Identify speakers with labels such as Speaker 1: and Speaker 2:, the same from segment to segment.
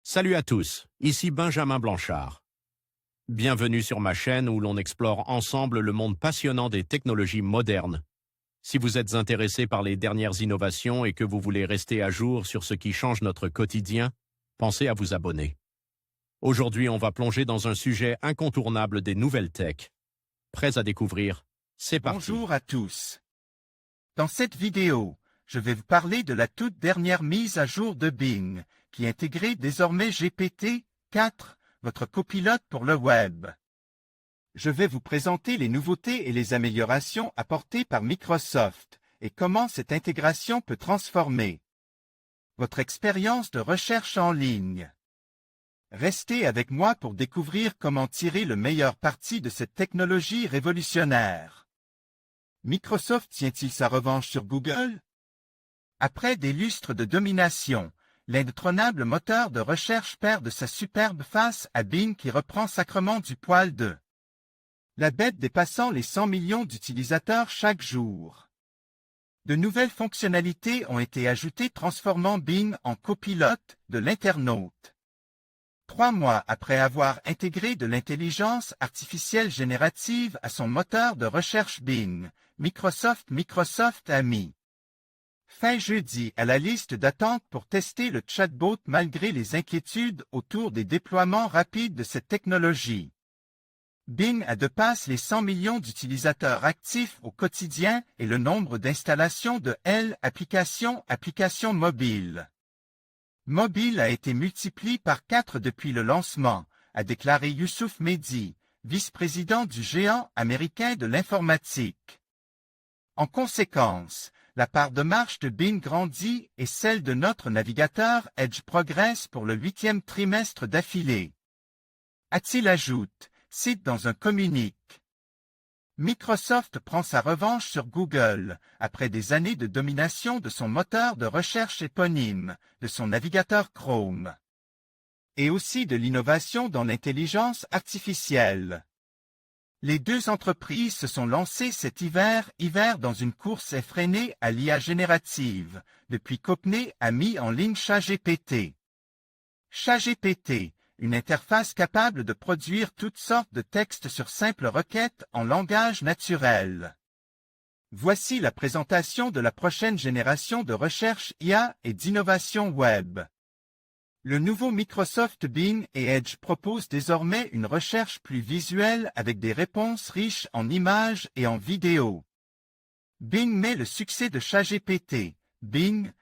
Speaker 1: Salut à tous, ici Benjamin Blanchard. Bienvenue sur ma chaîne où l'on explore ensemble le monde passionnant des technologies modernes. Si vous êtes intéressé par les dernières innovations et que vous voulez rester à jour sur ce qui change notre quotidien, pensez à vous abonner. Aujourd'hui, on va plonger dans un sujet incontournable des nouvelles tech. Prêts à découvrir? C'est parti.
Speaker 2: Bonjour à tous. Dans cette vidéo, je vais vous parler de la toute dernière mise à jour de Bing, qui intègre désormais GPT-4, votre copilote pour le web. Je vais vous présenter les nouveautés et les améliorations apportées par Microsoft et comment cette intégration peut transformer votre expérience de recherche en ligne. Restez avec moi pour découvrir comment tirer le meilleur parti de cette technologie révolutionnaire. Microsoft tient-il sa revanche sur Google? Après des lustres de domination, l'indétrônable moteur de recherche perd de sa superbe face à Bing qui reprend sacrement du poil de la bête dépassant les 100 millions d'utilisateurs chaque jour. De nouvelles fonctionnalités ont été ajoutées transformant Bing en copilote de l'internaute. 3 mois après avoir intégré de l'intelligence artificielle générative à son moteur de recherche Bing, Microsoft a mis fin jeudi à la liste d'attente pour tester le chatbot malgré les inquiétudes autour des déploiements rapides de cette technologie. Bing dépasse les 100 millions d'utilisateurs actifs au quotidien et le nombre d'installations de l'application mobile. Mobile a été multiplié par 4 depuis le lancement, a déclaré Youssouf Mehdi, vice-président du géant américain de l'informatique. En conséquence, la part de marche de Bing grandit et celle de notre navigateur Edge progresse pour le 8e trimestre d'affilée. A-t-il ajoute, cite dans un communiqué. Microsoft prend sa revanche sur Google, après des années de domination de son moteur de recherche éponyme, de son navigateur Chrome, et aussi de l'innovation dans l'intelligence artificielle. Les deux entreprises se sont lancées cet hiver dans une course effrénée à l'IA générative, depuis qu'OpenAI a mis en ligne ChatGPT. ChatGPT, une interface capable de produire toutes sortes de textes sur simple requête en langage naturel. Voici la présentation de la prochaine génération de recherche IA et d'innovation web. Le nouveau Microsoft Bing et Edge propose désormais une recherche plus visuelle avec des réponses riches en images et en vidéos. Bing met le succès de ChatGPT, Bing,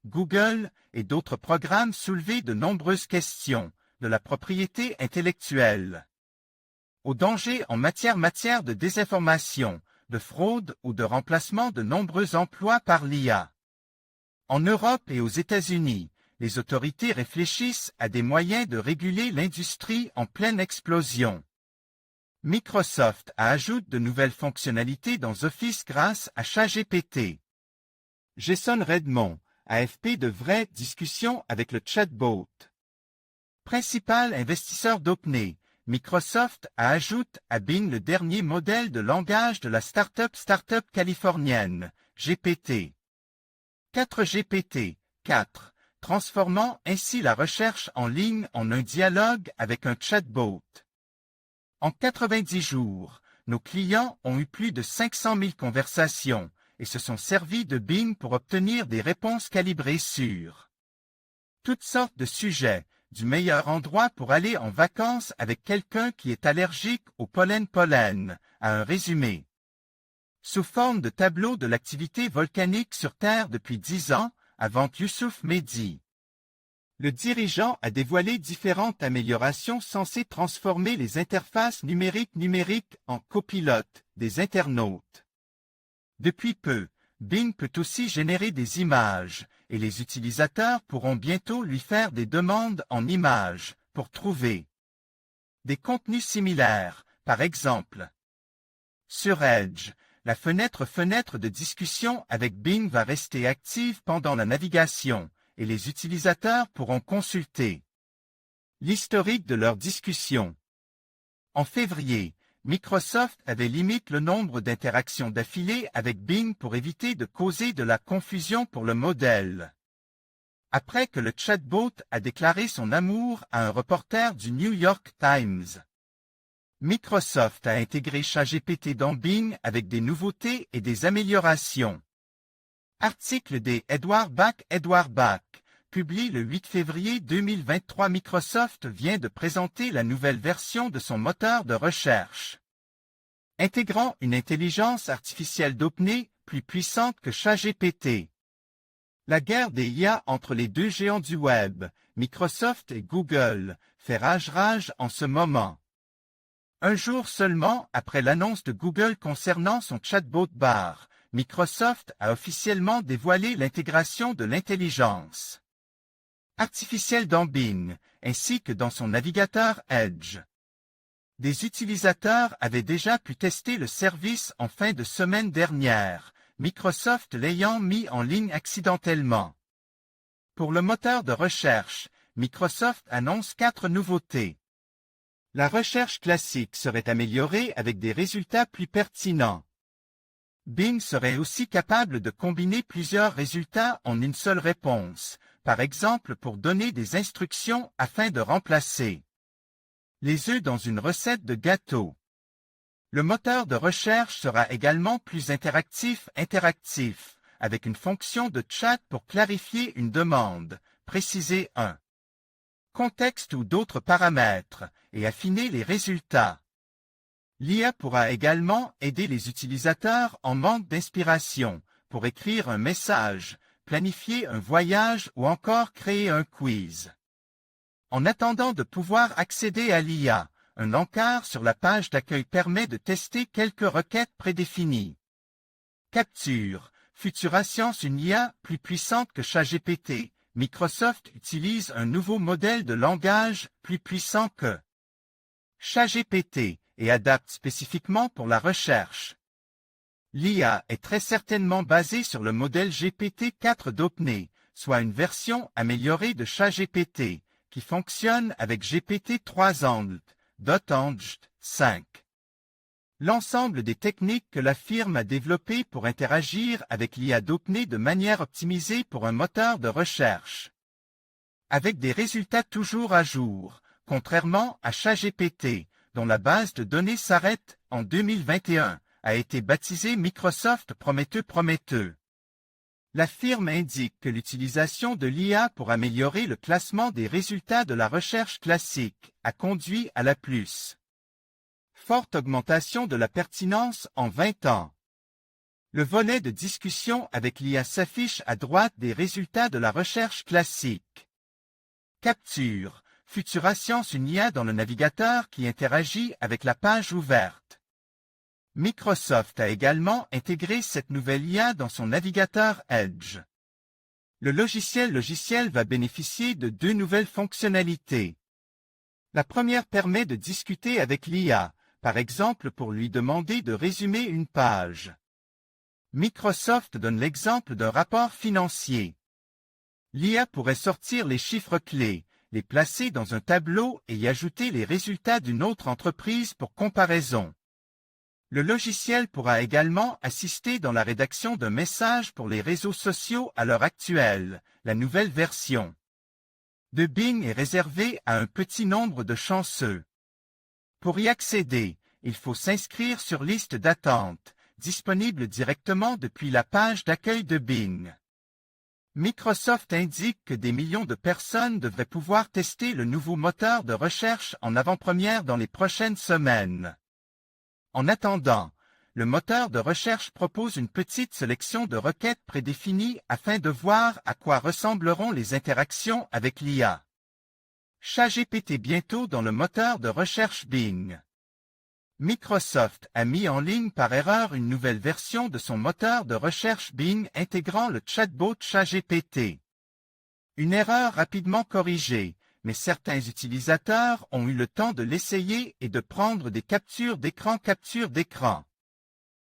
Speaker 2: Google et d'autres programmes soulever de nombreuses questions, de la propriété intellectuelle aux dangers en matière de désinformation, de fraude ou de remplacement de nombreux emplois par l'IA. En Europe et aux États-Unis, les autorités réfléchissent à des moyens de réguler l'industrie en pleine explosion. Microsoft ajoute de nouvelles fonctionnalités dans Office grâce à ChatGPT. Jason Redmond, AFP de vraies discussions avec le chatbot. Principal investisseur d'OpenAI, Microsoft ajoute à Bing le dernier modèle de langage de la start-up californienne, GPT. 4 GPT-4, transformant ainsi la recherche en ligne en un dialogue avec un chatbot. En 90 jours, nos clients ont eu plus de 500 000 conversations et se sont servis de Bing pour obtenir des réponses calibrées sur toutes sortes de sujets, du meilleur endroit pour aller en vacances avec quelqu'un qui est allergique au pollen, à un résumé. Sous forme de tableau de l'activité volcanique sur Terre depuis 10 ans, avant Youssouf Mehdi. Le dirigeant a dévoilé différentes améliorations censées transformer les interfaces numériques en copilotes des internautes. Depuis peu, Bing peut aussi générer des images, et les utilisateurs pourront bientôt lui faire des demandes en images pour trouver des contenus similaires, par exemple. Sur Edge, la fenêtre de discussion avec Bing va rester active pendant la navigation, et les utilisateurs pourront consulter l'historique de leurs discussions. En février, Microsoft avait limité le nombre d'interactions d'affilée avec Bing pour éviter de causer de la confusion pour le modèle. après que le chatbot a déclaré son amour à un reporter du New York Times. Microsoft a intégré ChatGPT dans Bing avec des nouveautés et des améliorations. Article des Edward Bach, publié le 8 février 2023. Microsoft vient de présenter la nouvelle version de son moteur de recherche. Intégrant une intelligence artificielle d'OpenAI plus puissante que ChatGPT. La guerre des IA entre les deux géants du web, Microsoft et Google, fait rage en ce moment. Un jour seulement après l'annonce de Google concernant son chatbot Bard, Microsoft a officiellement dévoilé l'intégration de l'intelligence artificielle dans Bing, ainsi que dans son navigateur Edge. Des utilisateurs avaient déjà pu tester le service en fin de semaine dernière, Microsoft l'ayant mis en ligne accidentellement. Pour le moteur de recherche, Microsoft annonce 4 nouveautés. La recherche classique serait améliorée avec des résultats plus pertinents. Bing serait aussi capable de combiner plusieurs résultats en une seule réponse, par exemple pour donner des instructions afin de remplacer les œufs dans une recette de gâteau. Le moteur de recherche sera également plus interactif, avec une fonction de chat pour clarifier une demande, préciser un contexte ou d'autres paramètres, et affiner les résultats. L'IA pourra également aider les utilisateurs en manque d'inspiration, pour écrire un message, planifier un voyage ou encore créer un quiz. En attendant de pouvoir accéder à l'IA, un encart sur la page d'accueil permet de tester quelques requêtes prédéfinies. Capture. Futura Science, une IA plus puissante que ChatGPT. Microsoft utilise un nouveau modèle de langage plus puissant que ChatGPT et adapte spécifiquement pour la recherche. L'IA est très certainement basée sur le modèle GPT-4 d'OpenAI, soit une version améliorée de ChatGPT, qui fonctionne avec GPT-3 .5. L'ensemble des techniques que la firme a développées pour interagir avec l'IA d'OpenAI de manière optimisée pour un moteur de recherche. Avec des résultats toujours à jour, contrairement à ChatGPT, dont la base de données s'arrête en 2021, a été baptisée Microsoft Prometheus. La firme indique que l'utilisation de l'IA pour améliorer le classement des résultats de la recherche classique a conduit à la plus forte augmentation de la pertinence en 20 ans. Le volet de discussion avec l'IA s'affiche à droite des résultats de la recherche classique. Capture. Futura Science, une IA dans le navigateur qui interagit avec la page ouverte. Microsoft a également intégré cette nouvelle IA dans son navigateur Edge. Le logiciel va bénéficier de 2 nouvelles fonctionnalités. La première permet de discuter avec l'IA, par exemple pour lui demander de résumer une page. Microsoft donne l'exemple d'un rapport financier. L'IA pourrait sortir les chiffres clés, les placer dans un tableau et y ajouter les résultats d'une autre entreprise pour comparaison. Le logiciel pourra également assister dans la rédaction d'un message pour les réseaux sociaux à l'heure actuelle. La nouvelle version de Bing est réservée à un petit nombre de chanceux. Pour y accéder, il faut s'inscrire sur liste d'attente, disponible directement depuis la page d'accueil de Bing. Microsoft indique que des millions de personnes devraient pouvoir tester le nouveau moteur de recherche en avant-première dans les prochaines semaines. En attendant, le moteur de recherche propose une petite sélection de requêtes prédéfinies afin de voir à quoi ressembleront les interactions avec l'IA. ChatGPT bientôt dans le moteur de recherche Bing. Microsoft a mis en ligne par erreur une nouvelle version de son moteur de recherche Bing intégrant le chatbot ChatGPT. Une erreur rapidement corrigée, mais certains utilisateurs ont eu le temps de l'essayer et de prendre des captures d'écran.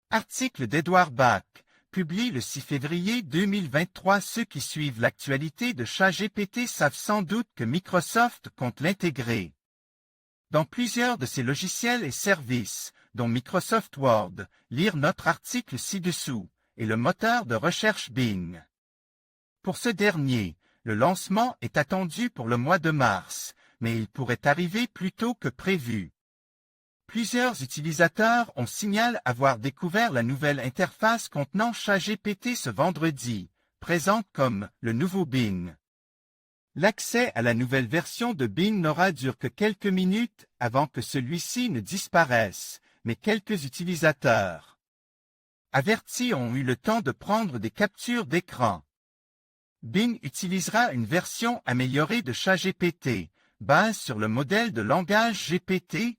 Speaker 2: Article d'Edward Bach, publié le 6 février 2023. Ceux qui suivent l'actualité de ChatGPT savent sans doute que Microsoft compte l'intégrer dans plusieurs de ses logiciels et services, dont Microsoft Word, lire notre article ci-dessous, et le moteur de recherche Bing. Pour ce dernier, Le lancement est attendu pour le mois de mars, mais il pourrait arriver plus tôt que prévu. Plusieurs utilisateurs ont signalé avoir découvert la nouvelle interface contenant ChatGPT ce vendredi, présente comme le nouveau Bing. L'accès à la nouvelle version de Bing n'aura duré que quelques minutes avant que celui-ci ne disparaisse, mais quelques utilisateurs avertis ont eu le temps de prendre des captures d'écran. Bing utilisera une version améliorée de ChatGPT, basée sur le modèle de langage GPT-4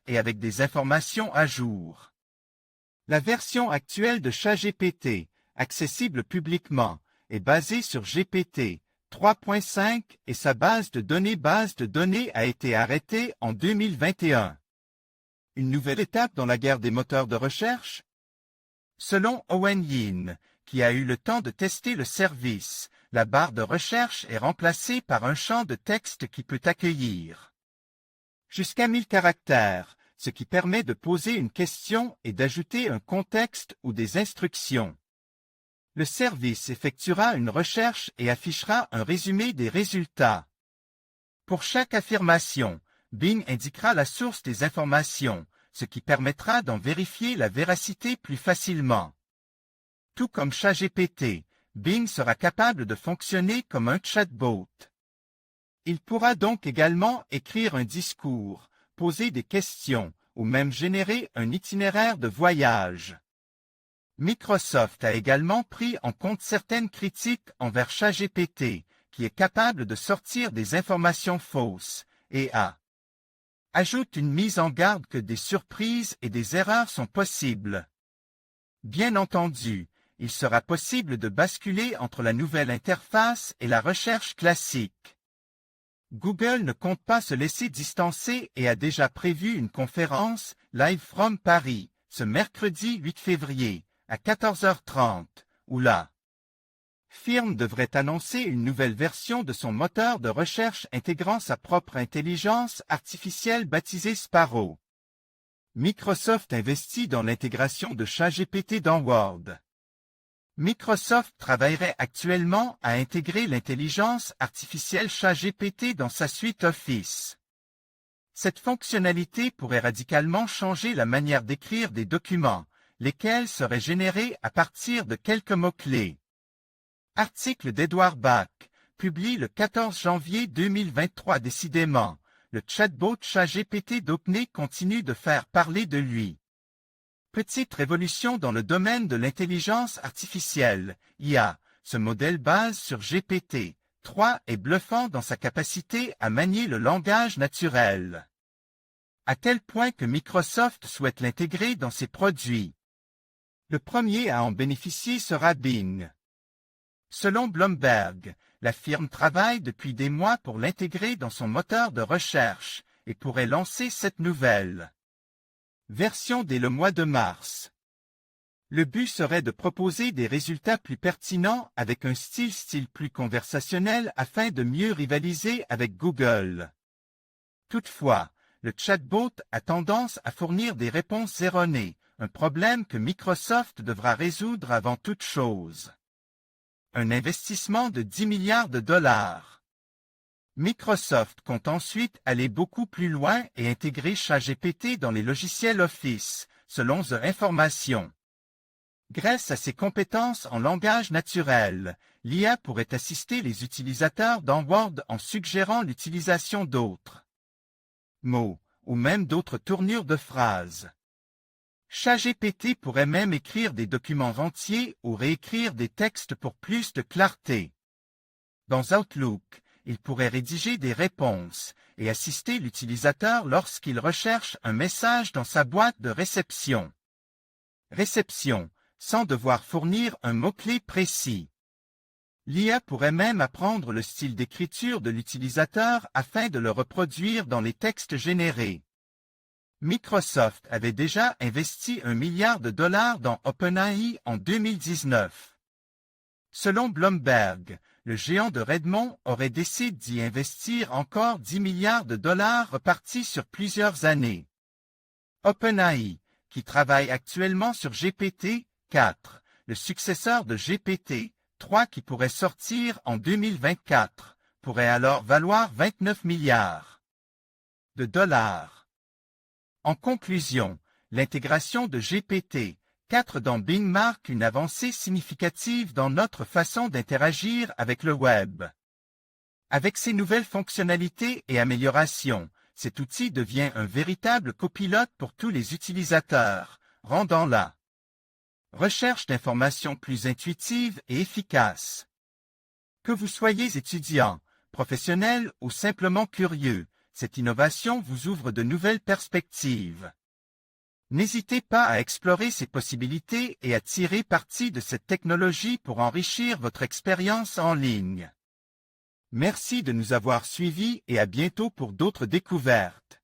Speaker 2: et avec des informations à jour. La version actuelle de ChatGPT, accessible publiquement, est basée sur GPT 3.5 et sa base de données a été arrêtée en 2021. Une nouvelle étape dans la guerre des moteurs de recherche? Selon Owen Yin, qui a eu le temps de tester le service, la barre de recherche est remplacée par un champ de texte qui peut accueillir jusqu'à 1000 caractères, ce qui permet de poser une question et d'ajouter un contexte ou des instructions. Le service effectuera une recherche et affichera un résumé des résultats. Pour chaque affirmation, Bing indiquera la source des informations, ce qui permettra d'en vérifier la véracité plus facilement. Tout comme ChatGPT, Bing sera capable de fonctionner comme un chatbot. Il pourra donc également écrire un discours, poser des questions ou même générer un itinéraire de voyage. Microsoft a également pris en compte certaines critiques envers ChatGPT, qui est capable de sortir des informations fausses, et ajoute une mise en garde que des surprises et des erreurs sont possibles. Bien entendu, il sera possible de basculer entre la nouvelle interface et la recherche classique. Google ne compte pas se laisser distancer et a déjà prévu une conférence Live from Paris, ce mercredi 8 février, à 14h30, où la firme devrait annoncer une nouvelle version de son moteur de recherche intégrant sa propre intelligence artificielle baptisée Sparrow. Microsoft investit dans l'intégration de ChatGPT dans Word. Microsoft travaillerait actuellement à intégrer l'intelligence artificielle ChatGPT dans sa suite Office. Cette fonctionnalité pourrait radicalement changer la manière d'écrire des documents, lesquels seraient générés à partir de quelques mots-clés. Article d'Edward Bach, publié le 14 janvier 2023. Décidément, le chatbot ChatGPT d'OpenAI continue de faire parler de lui. Petite révolution dans le domaine de l'intelligence artificielle, IA. Ce modèle base sur GPT-3 est bluffant dans sa capacité à manier le langage naturel. À tel point que Microsoft souhaite l'intégrer dans ses produits. Le premier à en bénéficier sera Bing. Selon Bloomberg, la firme travaille depuis des mois pour l'intégrer dans son moteur de recherche et pourrait lancer cette nouvelle version dès le mois de mars. Le but serait de proposer des résultats plus pertinents avec un style plus conversationnel afin de mieux rivaliser avec Google. Toutefois, le chatbot a tendance à fournir des réponses erronées, un problème que Microsoft devra résoudre avant toute chose. Un investissement de 10 milliards de dollars. Microsoft compte ensuite aller beaucoup plus loin et intégrer ChatGPT dans les logiciels Office, selon The Information. Grâce à ses compétences en langage naturel, l'IA pourrait assister les utilisateurs dans Word en suggérant l'utilisation d'autres mots, ou même d'autres tournures de phrases. ChatGPT pourrait même écrire des documents entiers ou réécrire des textes pour plus de clarté. Dans Outlook, il pourrait rédiger des réponses et assister l'utilisateur lorsqu'il recherche un message dans sa boîte de réception. Réception, sans devoir fournir un mot-clé précis. L'IA pourrait même apprendre le style d'écriture de l'utilisateur afin de le reproduire dans les textes générés. Microsoft avait déjà investi 1 milliard de dollars dans OpenAI en 2019. Selon Bloomberg, le géant de Redmond aurait décidé d'y investir encore 10 milliards de dollars repartis sur plusieurs années. OpenAI, qui travaille actuellement sur GPT-4, le successeur de GPT-3, 3 qui pourrait sortir en 2024 pourrait alors valoir 29 milliards de dollars. En conclusion, l'intégration de GPT-4 dans Bing marque une avancée significative dans notre façon d'interagir avec le web. Avec ses nouvelles fonctionnalités et améliorations, cet outil devient un véritable copilote pour tous les utilisateurs, rendant la recherche d'informations plus intuitive et efficace. Que vous soyez étudiant, professionnel ou simplement curieux, cette innovation vous ouvre de nouvelles perspectives. N'hésitez pas à explorer ces possibilités et à tirer parti de cette technologie pour enrichir votre expérience en ligne. Merci de nous avoir suivis et à bientôt pour d'autres découvertes.